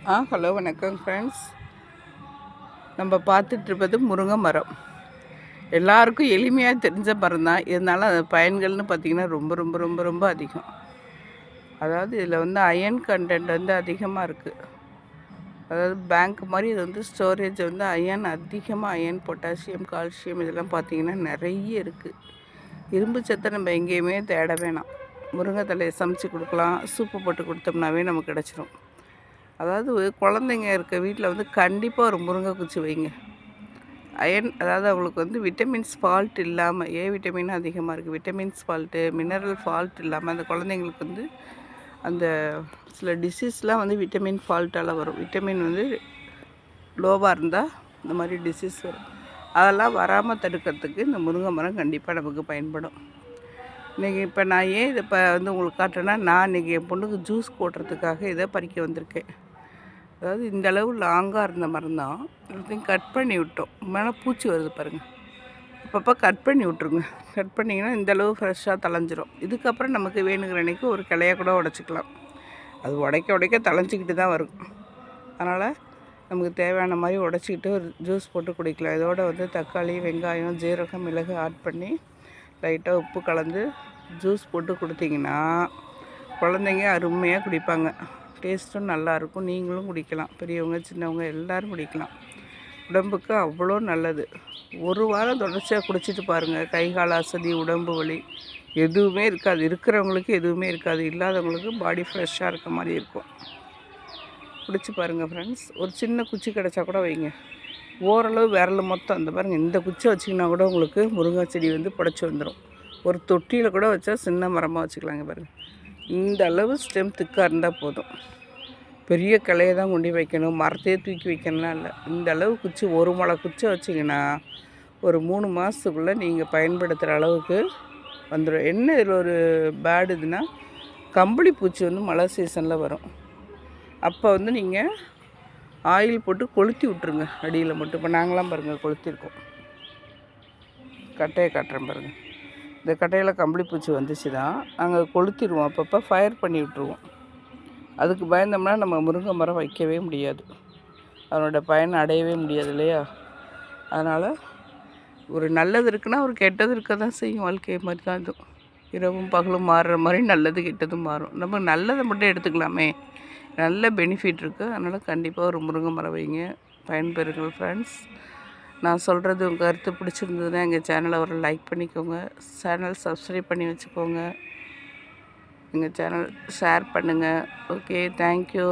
Hello வணக்கம் friends. நம்ம பார்த்துட்ருப்பது முருங்கை மரம். எல்லாருக்கும் எளிமையாக தெரிஞ்ச மரம் தான். இருந்தாலும் அது பயன்கள்னு பார்த்திங்கன்னா ரொம்ப ரொம்ப ரொம்ப ரொம்ப அதிகம். அதாவது இதில் வந்து அயன் கண்டென்ட் வந்து அதிகமாக இருக்குது. அதாவது பேங்க் மாதிரி இது வந்து ஸ்டோரேஜ் வந்து அதிகமாக அயன், பொட்டாசியம், கால்சியம் இதெல்லாம் பார்த்திங்கன்னா நிறைய இருக்குது. இரும்பு சத்தை நம்ம எங்கேயுமே தேட வேணாம். முருங்கை தலையை சமைச்சு கொடுக்கலாம், சூப்பு போட்டு கொடுத்தோம்னாவே நமக்கு கிடச்சிரும். அதாவது குழந்தைங்க இருக்க வீட்டில் வந்து கண்டிப்பாக ஒரு முருங்கை குச்சி வைங்க. அயன், அதாவது அவங்களுக்கு வந்து விட்டமின்ஸ் ஃபால்ட் இல்லாமல், ஏ விட்டமின் அதிகமாக இருக்குது, விட்டமின்ஸ் ஃபால்ட்டு, மினரல் ஃபால்ட் இல்லாமல் அந்த குழந்தைங்களுக்கு வந்து அந்த சில டிசீஸ்லாம் வந்து விட்டமின் ஃபால்ட்டால் வரும். விட்டமின் வந்து லோவாக இருந்தால் இந்த மாதிரி டிசீஸ் வரும். அதெல்லாம் வராமல் தடுக்கிறதுக்கு இந்த முருங்கை மரம் கண்டிப்பாக நமக்கு பயன்படும். இன்றைக்கி இப்போ நான் ஏன் இதை வந்து உங்களுக்கு காட்டுறேன்னா, நான் இன்றைக்கி என் பொண்ணுக்கு ஜூஸ் போடுறதுக்காக இதை பறிக்க வந்திருக்கேன். அதாவது இந்த அளவு லாங்காக இருந்த மரம் தான், எல்லாத்தையும் கட் பண்ணி விட்டோம். மேலே பூச்சி வருது பாருங்கள். அப்பப்போ கட் பண்ணி விட்ருங்க. கட் பண்ணிங்கன்னா இந்தளவு ஃப்ரெஷ்ஷாக தளைஞ்சிரும். இதுக்கப்புறம் நமக்கு வேணுங்கிற அன்றைக்கி ஒரு கிளையாக கூட உடச்சிக்கலாம். அது உடைக்க தளைஞ்சிக்கிட்டு தான் வரும். அதனால் நமக்கு தேவையான மாதிரி உடச்சிக்கிட்டு ஒரு ஜூஸ் போட்டு குடிக்கலாம். இதோட வந்து தக்காளி, வெங்காயம், ஜீரகம், மிளகு ஆட் பண்ணி லைட்டாக உப்பு கலந்து ஜூஸ் போட்டு கொடுத்தீங்கன்னா குழந்தைங்க அருமையாக குடிப்பாங்க. டேஸ்ட்டும் நல்லாயிருக்கும். நீங்களும் குடிக்கலாம். பெரியவங்க, சின்னவங்க எல்லோரும் குடிக்கலாம். உடம்புக்கு அவ்வளோ நல்லது. ஒரு வாரம் தொடர்ச்சியாக குடிச்சிட்டு பாருங்கள். கை கால் அசதி, உடம்பு வலி எதுவுமே இருக்காது. இருக்கிறவங்களுக்கு எதுவுமே இருக்காது. இல்லாதவங்களுக்கு பாடி ஃப்ரெஷ்ஷாக இருக்க மாதிரி இருக்கும். குடிச்சு பாருங்கள் ஃப்ரெண்ட்ஸ். ஒரு சின்ன குச்சி கிடச்சா கூட வைங்க. ஓரளவு விரல் மொத்தம் அந்த பாருங்கள், இந்த குச்சி வச்சிங்கன்னா கூட உங்களுக்கு முருங்கை செடி வந்து புடச்சி வந்துடும். ஒரு தொட்டியில் கூட வச்சா சின்ன மரமாக வச்சுக்கலாங்க பாருங்கள். இந்த அளவு ஸ்டெம் திக்காக இருந்தால் போதும். பெரிய கிளையை தான் கொண்டு வைக்கணும், மரத்தையே தூக்கி வைக்கணும்லாம் இல்லை. இந்த அளவு குச்சி, ஒரு முளை குச்சி வச்சிங்கன்னா ஒரு 3 மாதத்துக்குள்ளே நீங்கள் பயன்படுத்துகிற அளவுக்கு வந்துடும். என்ன இதில் ஒரு பேட் இதுன்னா, கம்பளி பூச்சி வந்து மழை சீசனில் வரும். அப்போ வந்து நீங்கள் ஆயில் போட்டு கொளுத்தி விட்ருங்க அடியில் மட்டும். இப்போ நாங்களாம் பாருங்கள் கொளுத்திருக்கோம். கட்டையை காட்டுறேன் பாருங்கள். இந்த கட்டையில் கம்பளி பூச்சி வந்துச்சு தான் நாங்கள் கொளுத்திடுவோம். அப்பப்போ ஃபயர் பண்ணி விட்ருவோம். அதுக்கு பயந்தோம்னா நம்ம முருங்கை மரம் வைக்கவே முடியாது, அதனோட பயனை அடையவே முடியாது இல்லையா? அதனால் ஒரு நல்லது இருக்குன்னா ஒரு கெட்டது இருக்க தான் செய்யும். வாழ்க்கை மாதிரி தான் இதுவும். இரவும் பகலும் மாறுற மாதிரி நல்லது கெட்டதும் மாறும். நம்ம நல்லதை மட்டும் எடுத்துக்கலாமே, நல்ல பெனிஃபிட் இருக்குது. அதனால் கண்டிப்பாக ஒரு முருங்கை மரம் வைங்க, பயன்பெறுங்கள் ஃப்ரெண்ட்ஸ். நான் சொல்கிறது உங்கள் கருத்து பிடிச்சிருந்ததுன்னா எங்கள் சேனலை ஒரு லைக் பண்ணிக்கோங்க, சேனல் சப்ஸ்கிரைப் பண்ணி வச்சுக்கோங்க, எங்கள் சேனல் ஷேர் பண்ணுங்கள். Okay, thank you.